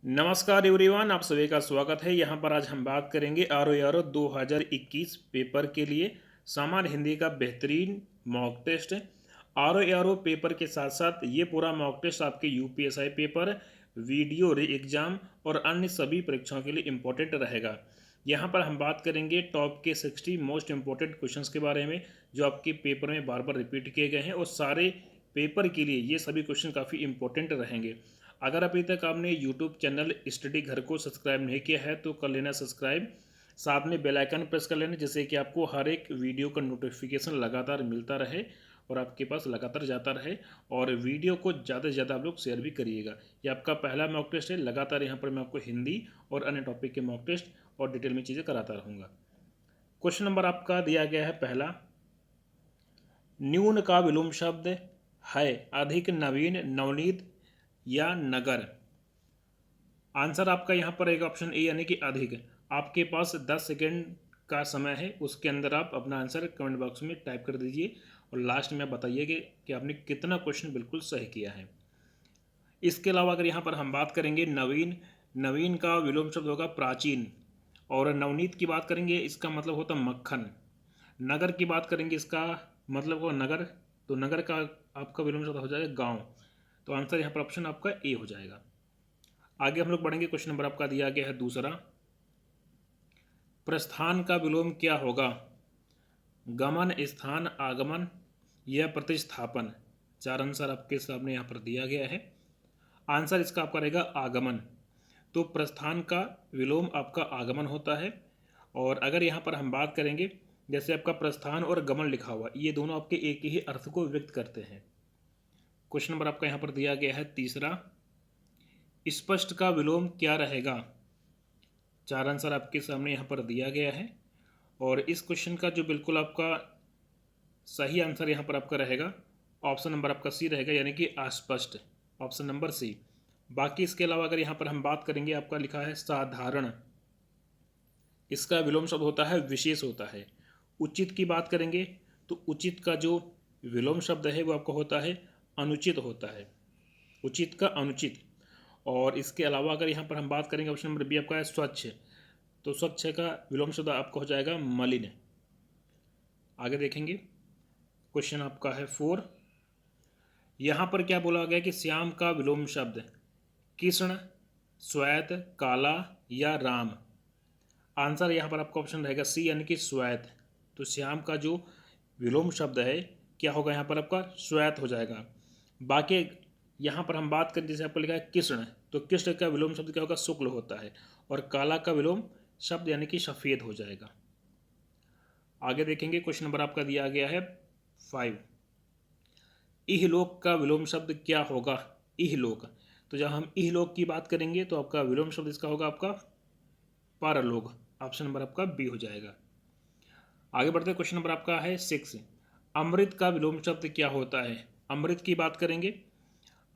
नमस्कार एवरीवन, आप सभी का स्वागत है। यहाँ पर आज हम बात करेंगे आर 2021 पेपर के लिए सामान्य हिंदी का बेहतरीन मॉक टेस्ट। आर पेपर के साथ साथ ये पूरा मॉक टेस्ट आपके यूपीएसआई पेपर, वीडियो री एग्ज़ाम और अन्य सभी परीक्षाओं के लिए इम्पोर्टेंट रहेगा। यहाँ पर हम बात करेंगे टॉप के 60 मोस्ट इम्पोर्टेंट क्वेश्चंस के बारे में जो आपके पेपर में बार बार रिपीट किए गए हैं और सारे पेपर के लिए ये सभी क्वेश्चन काफ़ी इंपॉर्टेंट रहेंगे। अगर अभी तक आपने यूट्यूब चैनल स्टडी घर को सब्सक्राइब नहीं किया है तो कर लेना सब्सक्राइब, साथ में बेल आइकन प्रेस कर लेना जिससे कि आपको हर एक वीडियो का नोटिफिकेशन लगातार मिलता रहे और आपके पास लगातार जाता रहे। और वीडियो को ज़्यादा से ज़्यादा आप लोग शेयर भी करिएगा। ये आपका पहला मॉक टेस्ट है। लगातार यहाँ पर मैं आपको हिंदी और अन्य टॉपिक के मॉक टेस्ट और डिटेल में चीज़ें कराता रहूँगा। क्वेश्चन नंबर आपका दिया गया है पहला, न्यून का विलोम शब्द है अधिक, नवीन, नवनीत या नगर। आंसर आपका यहाँ पर एक ऑप्शन ए यानी कि अधिक। आपके पास 10 सेकेंड का समय है, उसके अंदर आप अपना आंसर कमेंट बॉक्स में टाइप कर दीजिए और लास्ट में आप बताइए कि आपने कितना क्वेश्चन बिल्कुल सही किया है। इसके अलावा अगर यहाँ पर हम बात करेंगे नवीन, नवीन का विलोम शब्द होगा प्राचीन। और नवनीत की बात करेंगे, इसका मतलब होता मक्खन। नगर की बात करेंगे, इसका मतलब होगा नगर, तो नगर का आपका विलोम शब्द हो जाएगा गांव। तो आंसर यहाँ पर ऑप्शन आपका ए हो जाएगा। आगे हम लोग बढ़ेंगे। क्वेश्चन नंबर आपका दिया गया है दूसरा, प्रस्थान का विलोम क्या होगा? गमन, स्थान, आगमन या प्रतिस्थापन। चार आंसर आपके सामने यहाँ पर दिया गया है। आंसर इसका आपका रहेगा आगमन। तो प्रस्थान का विलोम आपका आगमन होता है। और अगर यहाँ पर हम बात करेंगे, जैसे आपका प्रस्थान और गमन लिखा हुआ, ये दोनों आपके एक ही अर्थ को व्यक्त करते हैं। क्वेश्चन नंबर आपका यहाँ पर दिया गया है तीसरा, स्पष्ट का विलोम क्या रहेगा? चार आंसर आपके सामने यहाँ पर दिया गया है और इस क्वेश्चन का जो बिल्कुल आपका सही आंसर यहाँ पर आपका रहेगा ऑप्शन नंबर आपका सी रहेगा, यानी कि अस्पष्ट, ऑप्शन नंबर सी। बाकी इसके अलावा अगर यहाँ पर हम बात करेंगे, आपका लिखा है साधारण, इसका विलोम शब्द होता है विशेष होता है। उचित की बात करेंगे तो उचित का जो विलोम शब्द है वो आपका होता है अनुचित होता है, उचित का अनुचित। और इसके अलावा अगर यहाँ पर हम बात करेंगे, ऑप्शन नंबर बी आपका है स्वच्छ, तो स्वच्छ का विलोम शब्द आपका हो जाएगा मलिन। आगे देखेंगे। क्वेश्चन आपका है 4, यहाँ पर क्या बोला गया कि श्याम का विलोम शब्द कृष्ण, श्वेत, काला या राम। आंसर यहाँ पर आपका ऑप्शन रहेगा सी यानी कि श्वेत। तो श्याम का जो विलोम शब्द है क्या होगा यहाँ पर आपका श्वेत हो जाएगा। बाकी यहाँ पर हम बात करें, जैसे आपको लिखा है कृष्ण, तो कृष्ण का विलोम शब्द क्या होगा शुक्ल होता है। और काला का विलोम शब्द यानी कि सफ़ेद हो जाएगा। आगे देखेंगे। क्वेश्चन नंबर आपका दिया गया है 5, इहलोक का विलोम शब्द क्या होगा? इहलोक, तो जब हम इहलोक की बात करेंगे तो आपका विलोम शब्द इसका होगा आपका परलोक, ऑप्शन नंबर आपका बी हो जाएगा। आगे बढ़ते हैं। क्वेश्चन नंबर आपका है 6, अमृत का विलोम शब्द क्या होता है? अमृत की बात करेंगे,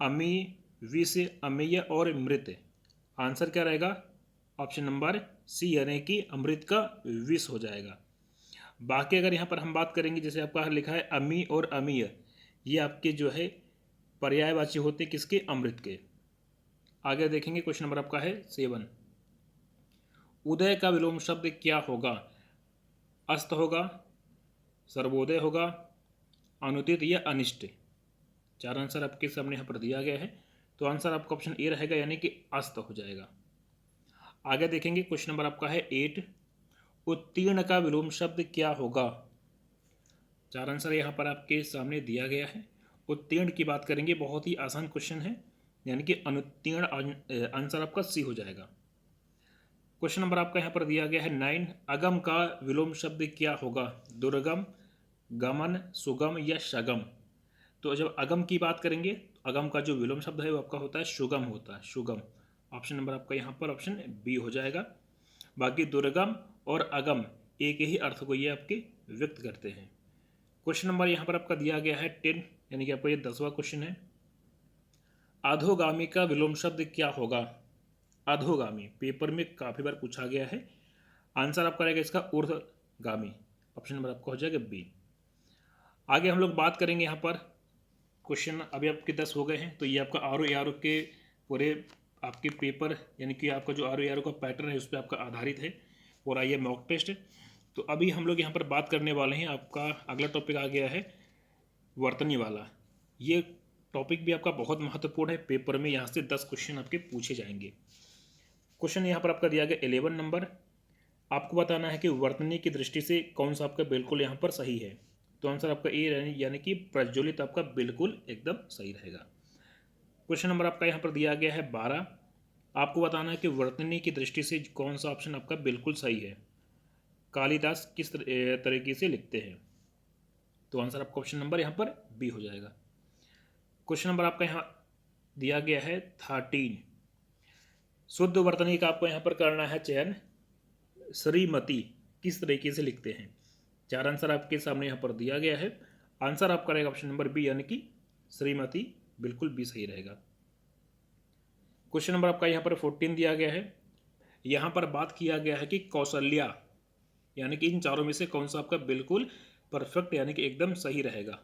अमी, विष, अमेय और मृत। आंसर क्या रहेगा? ऑप्शन नंबर सी यानी कि अमृत का विष हो जाएगा। बाकी अगर यहाँ पर हम बात करेंगे, जैसे आपका लिखा है अमी और अमीय, ये आपके जो है पर्यायवाची होते हैं किसके? अमृत के। आगे देखेंगे। क्वेश्चन नंबर आपका है 7, उदय का विलोम शब्द क्या होगा? अस्त होगा, सर्वोदय होगा, अनुदित या अनिष्ट। चार आंसर आपके सामने यहाँ पर दिया गया है, तो आंसर आपका ऑप्शन ए रहेगा यानी कि अस्त हो जाएगा। आगे देखेंगे। क्वेश्चन नंबर आपका है 8, उत्तीर्ण का विलोम शब्द क्या होगा? चार आंसर यहाँ पर आपके सामने दिया गया है। उत्तीर्ण की बात करेंगे, बहुत ही आसान क्वेश्चन है, यानी कि अनुत्तीर्ण आंसर आपका सी हो जाएगा। क्वेश्चन नंबर आपका यहाँ पर दिया गया है 9, अगम का विलोम शब्द क्या होगा? दुर्गम, गमन, सुगम या शगम। तो जब अगम की बात करेंगे तो अगम का जो विलोम शब्द है वो आपका होता है सुगम होता है, सुगम। ऑप्शन नंबर आपका यहाँ पर ऑप्शन बी हो जाएगा। बाकी दुर्गम और अगम एक ही अर्थ को ये आपके व्यक्त करते हैं। क्वेश्चन नंबर यहाँ पर आपका दिया गया है 10, यानी कि आपका ये 10वां क्वेश्चन है, अधोगामी का विलोम शब्द क्या होगा? अधोगामी पेपर में काफ़ी बार पूछा गया है। आंसर आपका रहेगा इसका ऊर्ध्वगामी, ऑप्शन नंबर आपका हो जाएगा बी। आगे हम लोग बात करेंगे यहाँ पर क्वेश्चन, अभी आपके 10 हो गए हैं, तो ये आपका आर के पूरे आपके पेपर यानी कि आपका जो ROARO का पैटर्न है उस पर आपका आधारित है और ये मॉक टेस्ट। तो अभी हम लोग यहाँ पर बात करने वाले हैं, आपका अगला टॉपिक आ गया है वर्तनी वाला। ये टॉपिक भी आपका बहुत महत्वपूर्ण है, पेपर में यहाँ से 10 क्वेश्चन आपके पूछे जाएंगे। क्वेश्चन यहाँ पर आपका दिया गया 11 नंबर, आपको बताना है कि वर्तनी की दृष्टि से कौन सा आपका बिल्कुल यहाँ पर सही है। तो आंसर आपका ए यानी कि प्रज्वलित आपका बिल्कुल एकदम सही रहेगा। क्वेश्चन नंबर आपका यहाँ पर दिया गया है 12, आपको बताना है कि वर्तनी की दृष्टि से कौन सा ऑप्शन आपका बिल्कुल सही है। कालिदास किस तरीके से लिखते हैं। तो आंसर आपका ऑप्शन नंबर यहाँ पर बी हो जाएगा। क्वेश्चन नंबर आपका यहाँ दिया गया है 13, शुद्ध वर्तनी का आपको यहाँ पर करना है चयन। श्रीमती किस तरीके से लिखते हैं। 4 आंसर आपके सामने यहाँ पर दिया गया है। आंसर आपका रहेगा ऑप्शन नंबर बी यानी कि श्रीमती, बिल्कुल बी सही रहेगा। क्वेश्चन नंबर आपका यहाँ पर 14 दिया गया है, यहाँ पर बात किया गया है कि कौशल्या यानी कि इन चारों में से कौन सा आपका बिल्कुल परफेक्ट यानी कि एकदम सही रहेगा।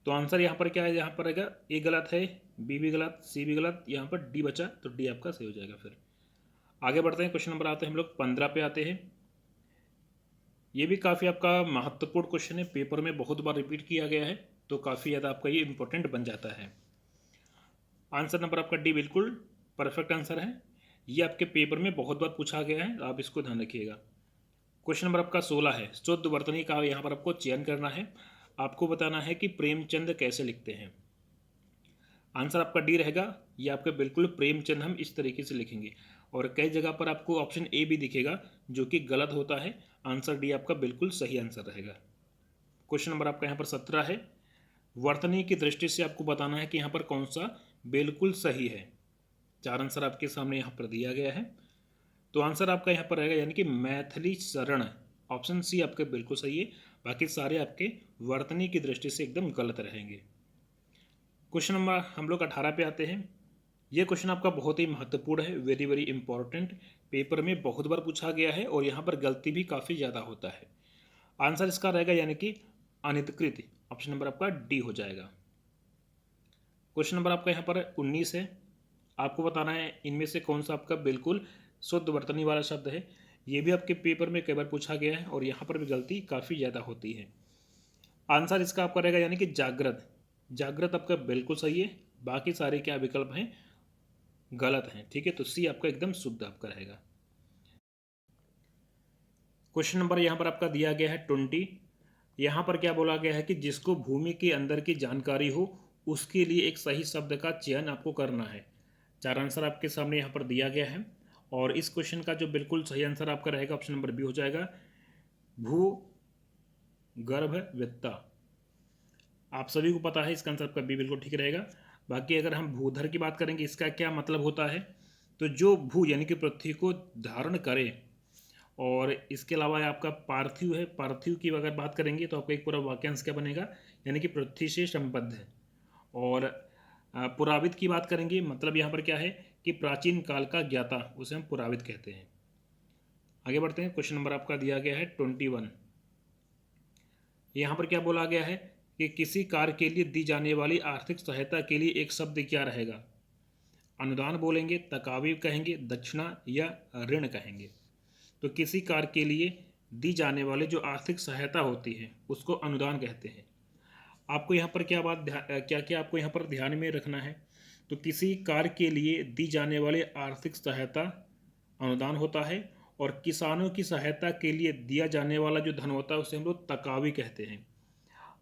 तो आंसर यहाँ पर क्या है, यहाँ पर रहेगा ए गलत है, बी भी गलत, सी भी गलत, यहाँ पर डी बचा, तो डी आपका सही हो जाएगा। फिर आगे बढ़ते हैं, क्वेश्चन नंबर आते हैं हम लोग 15 पे आते हैं। ये भी काफ़ी आपका महत्वपूर्ण क्वेश्चन है, पेपर में बहुत बार रिपीट किया गया है, तो काफ़ी ज़्यादा आपका ये इंपॉर्टेंट बन जाता है। आंसर नंबर आपका डी बिल्कुल परफेक्ट आंसर है, ये आपके पेपर में बहुत बार पूछा गया है, आप इसको ध्यान रखिएगा। क्वेश्चन नंबर आपका 16 है, शुद्ध वर्तनी का यहाँ पर आपको चयन करना है। आपको बताना है कि प्रेमचंद कैसे लिखते हैं। आंसर आपका डी रहेगा, ये आपका बिल्कुल प्रेमचंद हम इस तरीके से लिखेंगे, और कई जगह पर आपको ऑप्शन ए भी दिखेगा जो कि गलत होता है। आंसर डी आपका बिल्कुल सही आंसर रहेगा। क्वेश्चन नंबर आपका यहाँ पर 17 है, वर्तनी की दृष्टि से आपको बताना है कि यहाँ पर कौन सा बिल्कुल सही है। 4 आंसर आपके सामने यहाँ पर दिया गया है, तो आंसर आपका यहाँ पर रहेगा यानी कि मैथिली शरण, ऑप्शन सी आपके बिल्कुल सही है, बाकी सारे आपके वर्तनी की दृष्टि से एकदम गलत रहेंगे। क्वेश्चन नंबर हम लोग 18 पे आते हैं। ये क्वेश्चन आपका बहुत ही महत्वपूर्ण है, वेरी वेरी इंपॉर्टेंट, पेपर में बहुत बार पूछा गया है और यहाँ पर गलती भी काफ़ी ज़्यादा होता है। आंसर इसका रहेगा यानी कि अनितकृत, ऑप्शन नंबर आपका डी हो जाएगा। क्वेश्चन नंबर आपका यहाँ पर 19 है, आपको बताना है इनमें से कौन सा आपका बिल्कुल शुद्ध वर्तनी वाला शब्द है। ये भी आपके पेपर में कई बार पूछा गया है और यहाँ पर भी गलती काफ़ी ज़्यादा होती है। आंसर इसका आपका रहेगा यानी कि जागृत, जागृत आपका बिल्कुल सही है, बाकी सारे क्या विकल्प हैं गलत हैं। ठीक है, तो सी आपका एकदम शुद्ध आपका रहेगा। क्वेश्चन नंबर यहाँ पर आपका दिया गया है 20, यहाँ पर क्या बोला गया है कि जिसको भूमि के अंदर की जानकारी हो उसके लिए एक सही शब्द का चयन आपको करना है। 4 आंसर आपके सामने यहाँ पर दिया गया है, और इस क्वेश्चन का जो बिल्कुल सही आंसर आपका रहेगा ऑप्शन नंबर बी हो जाएगा, भू गर्भ वित्ता। आप सभी को पता है इसका आंसर आपका बी बिल्कुल ठीक रहेगा। बाकी अगर हम भूधर की बात करेंगे, इसका क्या मतलब होता है, तो जो भू यानी कि पृथ्वी को धारण करे, और इसके अलावा आपका पार्थिव है, पार्थिव की अगर बात करेंगे तो आपका एक पूरा वाक्यांश क्या बनेगा, यानी कि पृथ्वी से संबद्ध है। और पुरावित की बात करेंगे, मतलब यहाँ पर क्या है कि प्राचीन काल का ज्ञाता, उसे हम पुरावित कहते हैं। आगे बढ़ते हैं, क्वेश्चन नंबर आपका दिया गया है 21, यहाँ पर क्या बोला गया है कि किसी कार्य के लिए दी जाने वाली आर्थिक सहायता के लिए एक शब्द क्या रहेगा। अनुदान बोलेंगे, तकावी कहेंगे, दक्षिणा या ऋण कहेंगे। तो किसी कार्य के लिए दी जाने वाली जो आर्थिक सहायता होती है उसको अनुदान कहते हैं। आपको यहाँ पर क्या क्या आपको यहाँ पर ध्यान में रखना है, तो किसी कार्य के लिए दी जाने वाली आर्थिक सहायता अनुदान होता है, और किसानों की सहायता के लिए दिया जाने वाला जो धन होता है उसे हम लोग तकावी कहते हैं,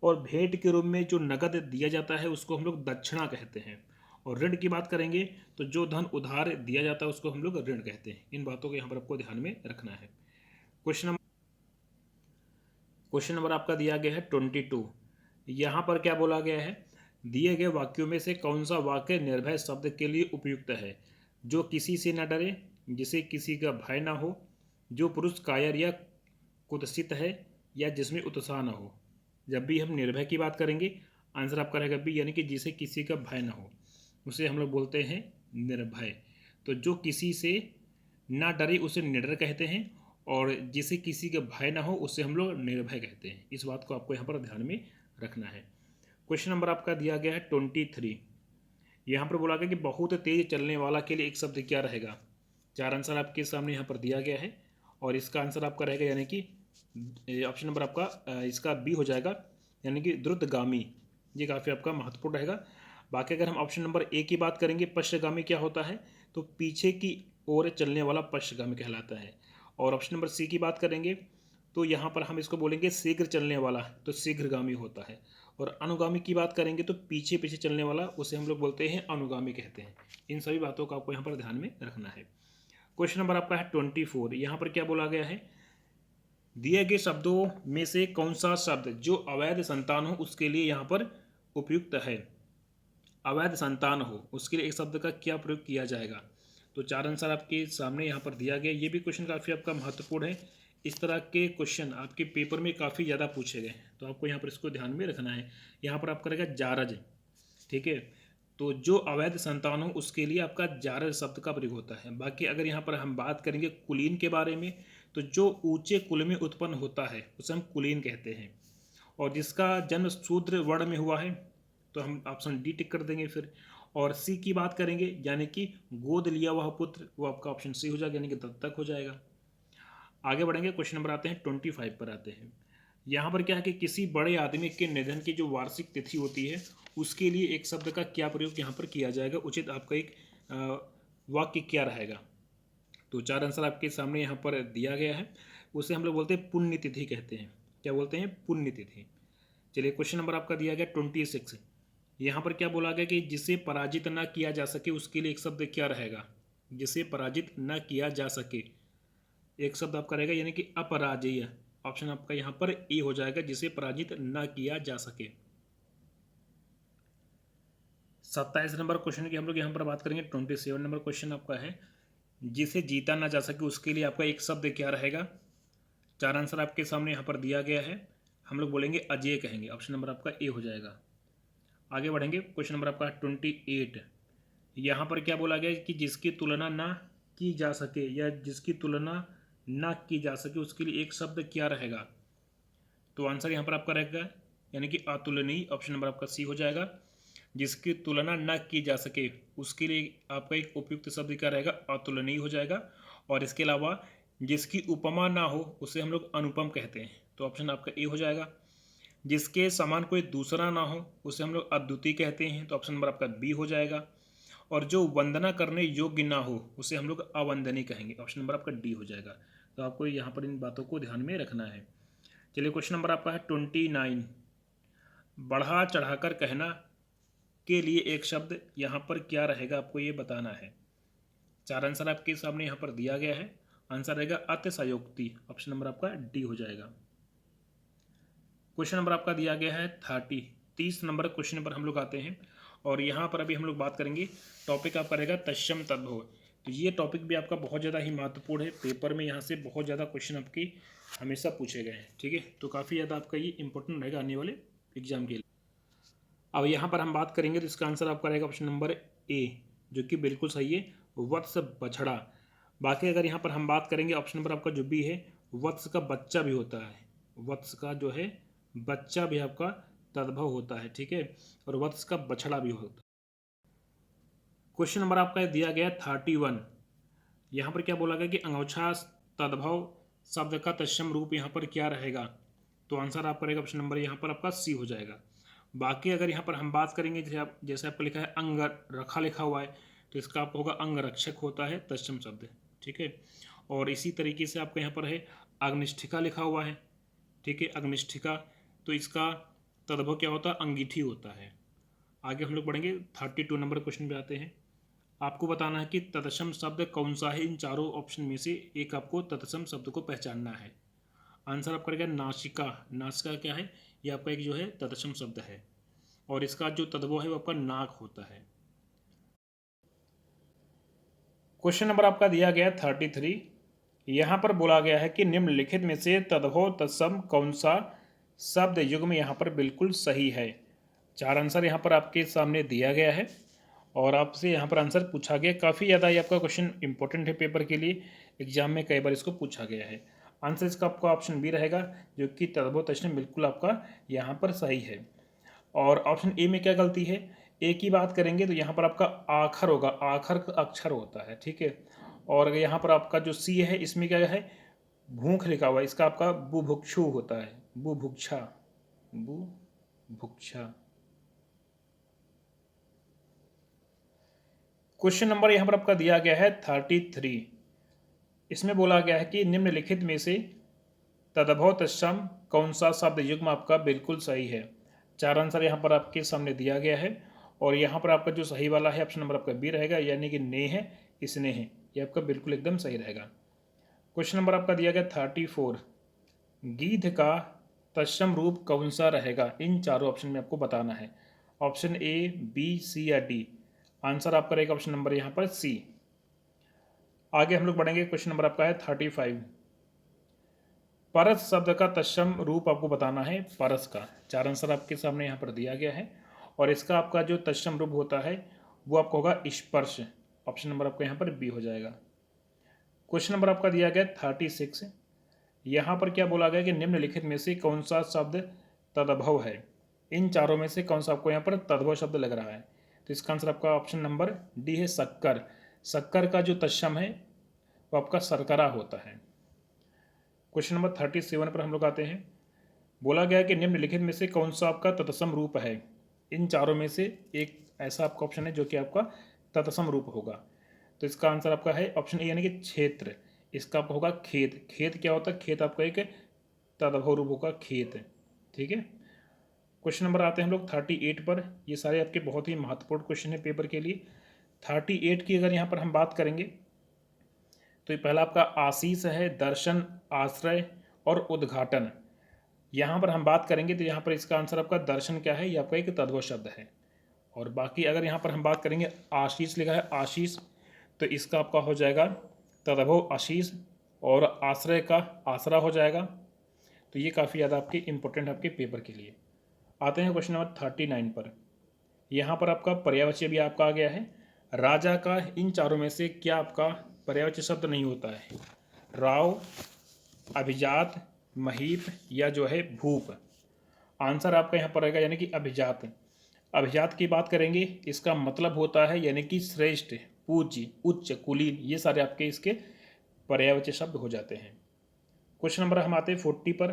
और भेंट के रूप में जो नकद दिया जाता है उसको हम लोग दक्षिणा कहते हैं, और ऋण की बात करेंगे तो जो धन उधार दिया जाता है उसको हम लोग ऋण कहते हैं। इन बातों को यहाँ पर आपको ध्यान में रखना है। क्वेश्चन नंबर आपका दिया गया है 22, यहाँ पर क्या बोला गया है, दिए गए वाक्यों में से कौन सा वाक्य निर्भय शब्द के लिए उपयुक्त है। जो किसी से न डरे, जिसे किसी का भय ना हो, जो पुरुष कायर या कुत्सित है, या जिसमें उत्साह न हो। जब भी हम निर्भय की बात करेंगे आंसर आपका रहेगा बी, यानी कि जिसे किसी का भय ना हो उसे हम लोग बोलते हैं निर्भय। तो जो किसी से ना डरे उसे निडर कहते हैं, और जिसे किसी का भय ना हो उससे हम लोग निर्भय कहते हैं। इस बात को आपको यहाँ पर ध्यान में रखना है। क्वेश्चन नंबर आपका दिया गया है 23, यहाँ पर बोला गया कि बहुत तेज चलने वाला के लिए एक शब्द क्या रहेगा। 4 आंसर आपके सामने यहाँ पर दिया गया है और इसका आंसर आपका रहेगा यानी कि ऑप्शन नंबर आपका इसका बी हो जाएगा, यानी कि द्रुतगामी। ये काफ़ी आपका महत्वपूर्ण रहेगा। बाकी अगर हम ऑप्शन नंबर ए की बात करेंगे, पश्चगामी क्या होता है, तो पीछे की ओर चलने वाला पश्चगामी कहलाता है। और ऑप्शन नंबर सी की बात करेंगे तो यहाँ पर हम इसको बोलेंगे शीघ्र चलने वाला, तो शीघ्रगामी होता है। और अनुगामी की बात करेंगे तो पीछे पीछे चलने वाला, उसे हम लोग बोलते हैं अनुगामी कहते हैं। इन सभी बातों को आपको यहाँ पर ध्यान में रखना है। क्वेश्चन नंबर आपका है 24। यहाँ पर क्या बोला गया है, दिए गए शब्दों में से कौन सा शब्द जो अवैध संतान हो उसके लिए यहाँ पर उपयुक्त है। अवैध संतान हो उसके लिए एक शब्द का क्या प्रयोग किया जाएगा। तो 4 आंसर आपके सामने यहाँ पर दिया गया। ये भी क्वेश्चन काफ़ी आपका महत्वपूर्ण है। इस तरह के क्वेश्चन आपके पेपर में काफ़ी ज़्यादा पूछे गए, तो आपको यहाँ पर इसको ध्यान में रखना है। यहाँ पर आपका रहेगा जारज, ठीक है। तो जो अवैध संतान हो उसके लिए आपका जारज शब्द का प्रयोग होता है। बाकी अगर यहाँ पर हम बात करेंगे कुलीन के बारे में, तो जो ऊंचे कुल में उत्पन्न होता है उसे हम कुलीन कहते हैं। और जिसका जन्म शूद्र वर्ण में हुआ है तो हम ऑप्शन डी टिक कर देंगे फिर। और सी की बात करेंगे यानी कि गोद लिया हुआ पुत्र, वो आपका ऑप्शन सी हो जाएगा, यानी कि दत्तक हो जाएगा। आगे बढ़ेंगे, क्वेश्चन नंबर आते हैं 25 पर आते हैं। यहाँ पर क्या है कि किसी बड़े आदमी के निधन की जो वार्षिक तिथि होती है उसके लिए एक शब्द का क्या प्रयोग यहाँ पर किया जाएगा, उचित आपका एक वाक्य क्या रहेगा। तो 4 आंसर आपके सामने यहाँ पर दिया गया है। उसे हम लोग बोलते हैं पुण्यतिथि कहते हैं। क्या बोलते हैं, पुण्यतिथि। चलिए क्वेश्चन नंबर आपका दिया गया 26। यहाँ पर क्या बोला गया कि जिसे पराजित ना किया जा सके उसके लिए एक शब्द क्या रहेगा। जिसे पराजित ना किया जा सके एक शब्द आपका रहेगा यानी कि अपराजेय। ऑप्शन आपका यहाँ पर ए हो जाएगा, जिसे पराजित ना किया जा सके। 27 नंबर क्वेश्चन की हम लोग यहाँ पर बात करेंगे। 27 नंबर क्वेश्चन आपका है, जिसे जीता ना जा सके उसके लिए आपका एक शब्द क्या रहेगा। 4 आंसर आपके सामने यहाँ पर दिया गया है, हम लोग बोलेंगे अजय कहेंगे। ऑप्शन नंबर आपका ए हो जाएगा। आगे बढ़ेंगे, क्वेश्चन नंबर आपका 28। यहाँ पर क्या बोला गया कि जिसकी तुलना ना की जा सके या जिसकी तुलना ना की जा सके उसके लिए एक शब्द क्या रहेगा। तो आंसर यहाँ पर आपका रहेगा यानी कि अतुलनीय। ऑप्शन नंबर आपका सी हो जाएगा। जिसकी तुलना न की जा सके उसके लिए आपका एक उपयुक्त शब्द क्या रहेगा, अतुलनीय हो जाएगा। और इसके अलावा जिसकी उपमा ना हो उसे हम लोग अनुपम कहते हैं, तो ऑप्शन आपका ए हो जाएगा। जिसके समान कोई दूसरा ना हो उसे हम लोग अद्वितीय कहते हैं, तो ऑप्शन नंबर आपका बी हो जाएगा। और जो वंदना करने योग्य ना हो उसे हम लोग अवंदनीय कहेंगे। ऑप्शन नंबर आपका डी हो जाएगा। तो आपको यहाँ पर इन बातों को ध्यान में रखना है। चलिए क्वेश्चन नंबर आपका है 29। बढ़ा चढ़ाकर कहना के लिए एक शब्द यहाँ पर क्या रहेगा, आपको ये बताना है। 4 आंसर आपके सामने यहाँ पर दिया गया है। आंसर रहेगा अतिशयोक्ति। ऑप्शन नंबर आपका डी हो जाएगा। क्वेश्चन नंबर आपका दिया गया है 30 नंबर क्वेश्चन पर हम लोग आते हैं। और यहाँ पर अभी हम लोग बात करेंगे, टॉपिक आपका रहेगा तत्सम तद्भव। तो ये टॉपिक भी आपका बहुत ज़्यादा ही महत्वपूर्ण है। पेपर में यहाँ से बहुत ज़्यादा क्वेश्चन आपकी हमेशा पूछे गए हैं, ठीक है। तो काफ़ी ज़्यादा आपका ये इंपॉर्टेंट रहेगा आने वाले एग्जाम के लिए। अब यहाँ पर हम बात करेंगे तो इसका आंसर आपका रहेगा ऑप्शन नंबर ए, जो कि बिल्कुल सही है, वत्स बछड़ा। बाकी अगर यहाँ पर हम बात करेंगे ऑप्शन नंबर आपका जो बी है, वत्स का बच्चा भी होता है। वत्स का जो है बच्चा भी आपका तद्भव होता है, ठीक है। और वत्स का बछड़ा भी होता है। क्वेश्चन नंबर आपका दिया गया 31। यहाँ पर क्या बोला गया कि अंगोछा तद्भव शब्द का तत्सम रूप यहाँ पर क्या रहेगा। तो आंसर आपका रहेगा ऑप्शन नंबर यहाँ पर आपका सी हो जाएगा। बाकी अगर यहाँ पर हम बात करेंगे जैसे आपको लिखा है अंग रखा लिखा हुआ है, तो इसका आपको होगा अंगरक्षक होता है तत्सम शब्द, ठीक है। और इसी तरीके से आपका यहाँ पर है अग्निष्ठिका लिखा हुआ है, ठीक है, अग्निष्ठिका, तो इसका तद्भव क्या होता है, अंगीठी होता है। आगे हम लोग बढ़ेंगे 32 नंबर क्वेश्चन पे आते हैं। आपको बताना है कि तत्सम शब्द कौन सा है। इन चारों ऑप्शन में से एक आपको तत्सम शब्द को पहचानना है। आंसर आपका रहेगा नासिका। नासिका क्या है, ये आपका एक जो है तत्सम शब्द है और इसका जो तद्भव है वो आपका नाक होता है। क्वेश्चन नंबर आपका दिया गया 33। यहाँ पर बोला गया है कि निम्नलिखित में से तद्भव तत्सम कौन सा शब्द युग्म यहाँ पर बिल्कुल सही है। 4 आंसर यहाँ पर आपके सामने दिया गया है और आपसे यहाँ पर आंसर पूछा गया। काफ़ी ज़्यादा ये आपका क्वेश्चन इंपॉर्टेंट है पेपर के लिए, एग्जाम में कई बार इसको पूछा गया है। आंसर इसका आपका ऑप्शन बी रहेगा, जो कि तद्भव तत्सम बिल्कुल आपका यहाँ पर सही है। और ऑप्शन ए में क्या गलती है, ए की बात करेंगे तो यहाँ पर आपका आखर होगा, आखर का अक्षर होता है, ठीक है। और यहाँ पर आपका जो सी है इसमें क्या है, भूख लिखा हुआ है, इसका आपका बुभुक्षु होता है, बुभुक्षा, बुभुक्षा। क्वेश्चन नंबर यहाँ पर आपका दिया गया है 33। इसमें बोला गया है कि निम्नलिखित में से तदभव तत्सम कौन सा शब्द युग्म आपका बिल्कुल सही है। चार आंसर यहाँ पर आपके सामने दिया गया है और यहाँ पर आपका जो सही वाला है ऑप्शन नंबर आपका बी रहेगा, यानी कि ने है, इसने है, ये आपका बिल्कुल एकदम सही रहेगा। क्वेश्चन नंबर आपका दिया गया 34। गीध का तत्सम रूप कौन सा रहेगा, इन चारों ऑप्शन में आपको बताना है। ऑप्शन ए, बी, सी या डी। आंसर आपका रहेगा ऑप्शन नंबर यहाँ पर सी। आगे हम लोग बढ़ेंगे, क्वेश्चन नंबर आपका है 35। परस शब्द का तत्सम रूप आपको बताना है, परस का। चार आंसर आपके सामने यहाँ पर दिया गया है और इसका आपका जो तत्सम रूप होता है वो आपको होगा स्पर्श। ऑप्शन नंबर आपका यहाँ पर बी हो जाएगा। क्वेश्चन नंबर आपका दिया गया 36। यहाँ पर क्या बोला गया कि निम्नलिखित में से कौन सा शब्द तदभव है, इन चारों में से कौन सा आपको यहाँ पर तदभव शब्द लग रहा है। तो इसका आंसर आपका ऑप्शन नंबर डी है, शक्कर। शक्कर का जो तत्सम है वो आपका शर्करा होता है। क्वेश्चन नंबर 37 पर हम लोग आते हैं। बोला गया है कि निम्नलिखित में से कौन सा आपका तत्सम रूप है, इन चारों में से एक ऐसा आपका ऑप्शन है जो कि आपका तत्सम रूप होगा। तो इसका आंसर आपका है ऑप्शन ए, यानी कि क्षेत्र। इसका आपका होगा खेत। खेत क्या होता है, खेत आपका एक तदभव रूप होगा, खेत, ठीक है। क्वेश्चन नंबर आते हैं हम लोग 38 पर। ये सारे आपके बहुत ही महत्वपूर्ण क्वेश्चन है पेपर के लिए। 38 की अगर यहाँ पर हम बात करेंगे तो ये पहला आपका आशीष है, दर्शन, आश्रय और उद्घाटन। यहाँ पर हम बात करेंगे तो यहाँ पर इसका आंसर आपका दर्शन क्या है, ये आपका एक तद्भव शब्द है। और बाकी अगर यहाँ पर हम बात करेंगे, आशीष लिखा है, आशीष, तो इसका आपका हो जाएगा तद्भव आशीष, और आश्रय का आसरा हो जाएगा। तो ये काफ़ी ज़्यादा आपके इंपॉर्टेंट आपके पेपर के लिए। आते हैं क्वेश्चन नंबर 39 पर। यहाँ पर आपका पर्यायवाची भी आपका आ गया है। राजा का इन चारों में से क्या आपका पर्यायवाची शब्द नहीं होता है, राव, अभिजात, महीप या जो है भूप। आंसर आपका यहाँ पर रहेगा यानी कि अभिजात। अभिजात की बात करेंगे, इसका मतलब होता है यानी कि श्रेष्ठ, पूज्य, उच्च, कुलीन, ये सारे आपके इसके पर्यायवाची शब्द हो जाते हैं। क्वेश्चन नंबर हम आते हैं 40 पर।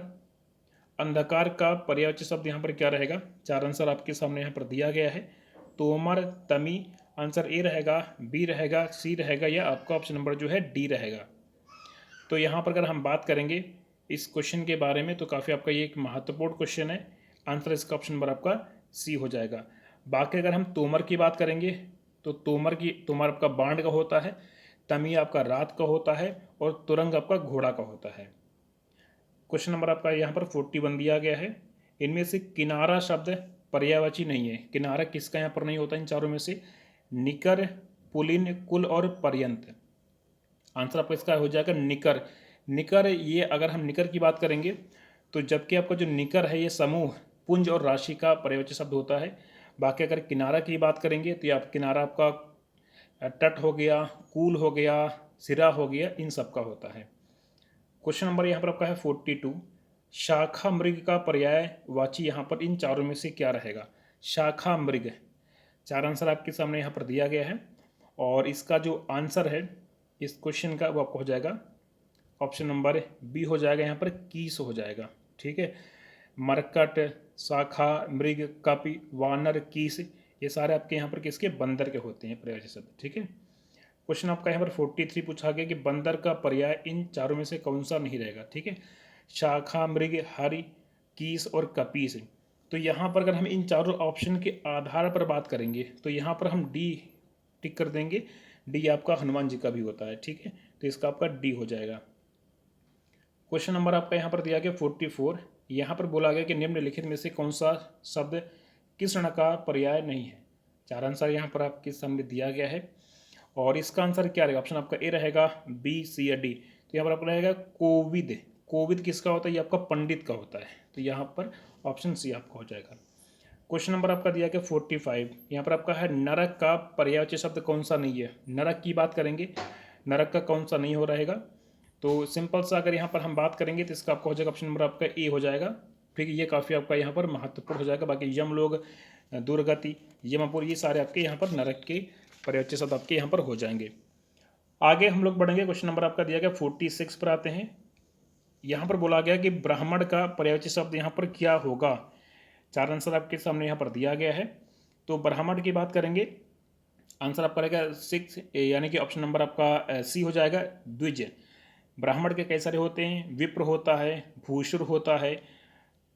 अंधकार का पर्यायवाची शब्द यहाँ पर क्या रहेगा। चार आंसर आपके सामने यहाँ पर दिया गया है, तोमर, तमी। आंसर ए रहेगा, बी रहेगा, सी रहेगा या आपका ऑप्शन नंबर जो है डी रहेगा। तो यहाँ पर अगर हम बात करेंगे इस क्वेश्चन के बारे में तो काफ़ी आपका ये एक महत्वपूर्ण क्वेश्चन है। आंसर इसका ऑप्शन नंबर आपका सी हो जाएगा। बाकी अगर हम तोमर की बात करेंगे तो तोमर आपका बांड का होता है, तमी आपका रात का होता है और तुरंग आपका घोड़ा का होता है। क्वेश्चन नंबर आपका यहाँ पर 41 दिया गया है। इनमें से किनारा शब्द पर्यायवाची नहीं है। किनारा किसका यहाँ पर नहीं होता इन चारों में से, निकर, पुलिन, कुल और पर्यंत। आंसर आपका इसका हो जाएगा निकर। निकर, ये अगर हम निकर की बात करेंगे तो जबकि आपका जो निकर है ये समूह, पुंज और राशि का पर्यायवाची शब्द होता है। बाकी अगर किनारा की बात करेंगे तो ये आप किनारा आपका तट हो गया, कूल हो गया, सिरा हो गया, इन सब का होता है। क्वेश्चन नंबर यहाँ पर आपका है 42। शाखा मृग का पर्यायवाची यहाँ पर इन चारों में से क्या रहेगा। शाखा मृग। चार आंसर आपके सामने यहाँ पर दिया गया है और इसका जो आंसर है इस क्वेश्चन का वो आपको हो जाएगा ऑप्शन नंबर बी हो जाएगा, यहाँ पर कीस हो जाएगा, ठीक है। मरकट, शाखा, मृग, कपि, वानर, कीस, ये सारे आपके यहाँ पर किसके, बंदर के होते हैं पर्यायवाची शब्द, ठीक है। क्वेश्चन आपका यहाँ पर 43 पूछा गया कि बंदर का पर्याय इन चारों में से कौन सा नहीं रहेगा, ठीक है। शाखा, मृग, हरि, कीस और कपीस। तो यहाँ पर अगर हम इन चारों ऑप्शन के आधार पर बात करेंगे तो यहाँ पर हम डी टिक कर देंगे। डी आपका हनुमान जी का भी होता है, ठीक है, तो इसका आपका डी हो जाएगा। क्वेश्चन नंबर आपका यहाँ पर दिया गया 44। यहाँ पर बोला गया कि निम्नलिखित में से कौन सा शब्द कृष्ण का पर्याय नहीं है। चार आंसर यहाँ पर आपके सामने दिया गया है और इसका आंसर क्या रहेगा, ऑप्शन आपका ए रहेगा, बी, सी या डी। तो यहाँ पर आपका रहेगा कोविद। कोविद किसका होता है, ये आपका पंडित का होता है, तो यहाँ पर ऑप्शन सी आपका हो जाएगा। क्वेश्चन नंबर आपका दिया गया 45। यहाँ पर आपका है नरक का पर्यायवाची शब्द कौन सा नहीं है। नरक की बात करेंगे, नरक का कौन सा नहीं हो रहेगा, तो सिंपल सा अगर यहाँ पर हम बात करेंगे तो इसका आपका हो जाएगा ऑप्शन नंबर आपका ए हो जाएगा, ठीक है। ये काफ़ी आपका यहाँ पर महत्वपूर्ण हो जाएगा। बाकी यम लोग, दुर्गति, यमपुर, ये सारे आपके यहाँ पर नरक के पर्यायवाची शब्द आपके यहाँ पर हो जाएंगे। आगे हम लोग बढ़ेंगे, क्वेश्चन नंबर आपका दिया गया 46 पर आते हैं। यहाँ पर बोला गया कि ब्राह्मण का पर्यायवाची शब्द यहाँ पर क्या होगा। 4 आंसर आपके सामने यहाँ पर दिया गया है। तो ब्राह्मण की बात करेंगे, आंसर आपका रहेगा 6 यानी कि ऑप्शन नंबर आपका सी हो जाएगा, द्विज। ब्राह्मण के कई सारे होते हैं, विप्र होता है, भूषुर होता है,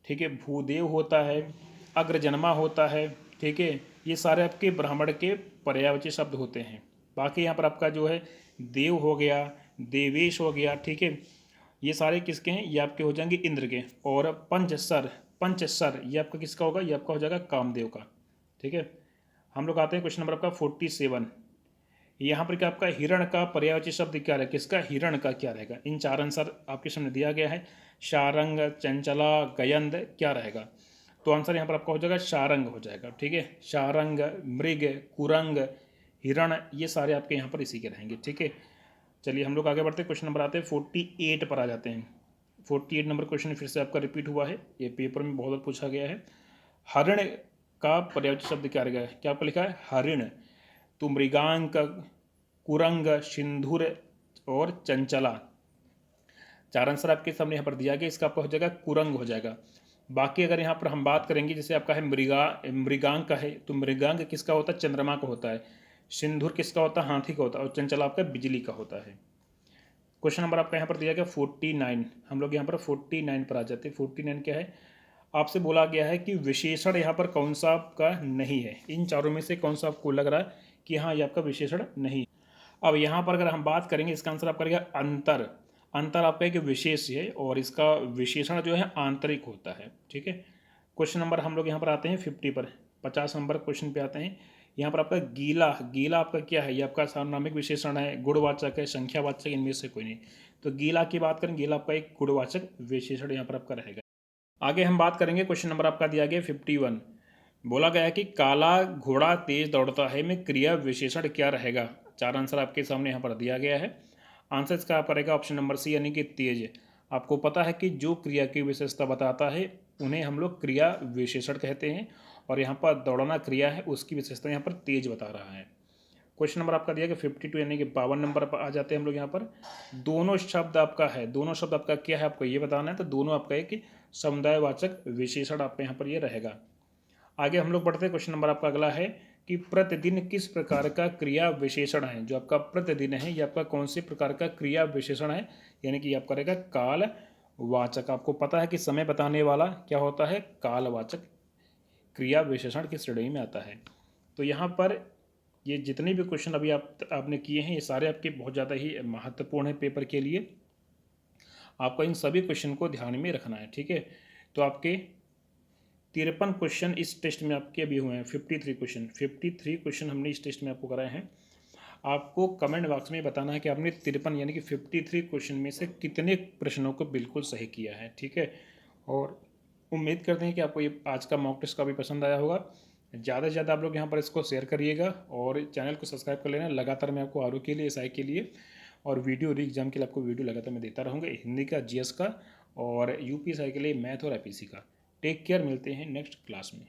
ठीक है, भूदेव होता है, अग्रजन्मा होता है, ठीक है, ये सारे आपके ब्राह्मण के पर्यायवाची शब्द होते हैं। बाकी यहाँ पर आपका जो है देव हो गया, देवेश हो गया, ठीक है, ये सारे किसके हैं, ये आपके हो जाएंगे इंद्र के। और पंचसर, पंचसर ये आपका किसका होगा, ये आपका हो जाएगा कामदेव का, ठीक है। हम लोग आते हैं क्वेश्चन नंबर आपका 47। यहाँ पर क्या आपका हिरण का पर्यायवाची शब्द क्या रहेगा, किसका, हिरण का क्या रहेगा। इन 4 आंसर आपके सामने दिया गया है, शारंग, चंचला, गयंद, क्या रहेगा। तो आंसर यहाँ पर आपका हो जाएगा शारंग हो जाएगा, ठीक है। शारंग, मृग, कुरंग, हिरण, ये सारे आपके यहाँ पर इसी के रहेंगे, ठीक है। चलिए हम लोग आगे बढ़ते हैं, क्वेश्चन नंबर आते हैं 48 पर आ जाते हैं। 48 नंबर क्वेश्चन फिर से आपका रिपीट हुआ है, ये पेपर में बहुत बार पूछा गया है। हरिण का पर्यायवाची शब्द क्या रहेगा, क्या आपका लिखा है, हरिण। तो मृगांक, कुरंग, सिंधुर और चंचला, 4 आंसर आपके सामने यहाँ पर दिया गया, इसका आपका हो जाएगा कुरंग हो जाएगा। बाकी अगर यहाँ पर हम बात करेंगे, जैसे आपका है मृगांक का है, तो मृगांक किसका होता है, चंद्रमा का होता है। सिंधुर किसका होता है, हाथी का होता है। और चंचला आपका बिजली का होता है। क्वेश्चन नंबर आपका यहाँ पर दिया गया 49। हम लोग यहाँ पर 49 पर आ जाते हैं। 49 क्या है, आपसे बोला गया है कि विशेषण यहाँ पर कौन सा आपका नहीं है। इन चारों में से कौन सा आपको लग रहा है कि हाँ ये आपका विशेषण नहीं है। अब यहाँ पर अगर हम बात करेंगे, इसका आंसर आपका रहेगा अंतर। अंतर आपका एक विशेष है और इसका विशेषण जो है आंतरिक होता है, ठीक है। क्वेश्चन नंबर हम लोग यहाँ पर आते हैं 50 पर, 50 नंबर क्वेश्चन पे आते हैं। यहाँ पर आपका गीला, गीला आपका क्या है, ये आपका सार्वनामिक विशेषण है, गुणवाचक है, संख्यावाचक, इनमें से कोई नहीं। तो गीला की बात करें, गीला आपका एक गुणवाचक विशेषण यहाँ पर आपका रहेगा। आगे हम बात करेंगे, क्वेश्चन नंबर आपका दिया गया 51। बोला गया है कि काला घोड़ा तेज दौड़ता है में क्रिया विशेषण क्या रहेगा। 4 आंसर आपके सामने यहाँ पर दिया गया है। आंसर इसका आप रहेगा ऑप्शन नंबर सी यानी कि तेज। आपको पता है कि जो क्रिया की विशेषता बताता है उन्हें हम लोग क्रिया विशेषण कहते हैं, और यहाँ पर दौड़ना क्रिया है, उसकी विशेषता यहाँ पर तेज बता रहा है। क्वेश्चन नंबर आपका दिया गया 52 यानी कि 52 नंबर पर आ जाते हैं हम लोग यहाँ पर। दोनों शब्द आपका है, दोनों शब्द आपका क्या है, आपको ये बताना है। तो दोनों आपका एक समुदायवाचक विशेषण आपका यहाँ पर ये रहेगा। आगे हम लोग बढ़ते हैं, क्वेश्चन नंबर आपका अगला है कि प्रतिदिन किस प्रकार का क्रिया विशेषण है। जो आपका प्रतिदिन है ये आपका कौन से प्रकार का क्रिया विशेषण है, यानी कि आपका रहेगा कालवाचक। आपको पता है कि समय बताने वाला क्या होता है, कालवाचक क्रिया विशेषण की श्रेणी में आता है। तो यहाँ पर ये जितने भी क्वेश्चन अभी आपने किए हैं, ये सारे आपके बहुत ज़्यादा ही महत्वपूर्ण है पेपर के लिए। आपको इन सभी क्वेश्चन को ध्यान में रखना है, ठीक है। तो आपके 53 क्वेश्चन इस टेस्ट में आपके अभी हुए हैं। 53 क्वेश्चन हमने इस टेस्ट में आपको कराए हैं। आपको कमेंट बॉक्स में बताना है कि आपने 53 यानी कि 53 क्वेश्चन में से कितने प्रश्नों को बिल्कुल सही किया है, ठीक है। और उम्मीद करते हैं कि आपको ये आज का मॉक टेस्ट का भी पसंद आया होगा। ज़्यादा से ज़्यादा आप लोग यहाँ पर इसको शेयर करिएगा और चैनल को सब्सक्राइब कर लेना। लगातार मैं आपको आर के लिए, एसआई के लिए और वीडियो री एग्जाम के लिए आपको वीडियो लगातार मैं देता रहूँगा, हिंदी का, जीएस का और यूपीएसआई के लिए मैथ और आईपीसी का। टेक केयर, मिलते हैं नेक्स्ट क्लास में।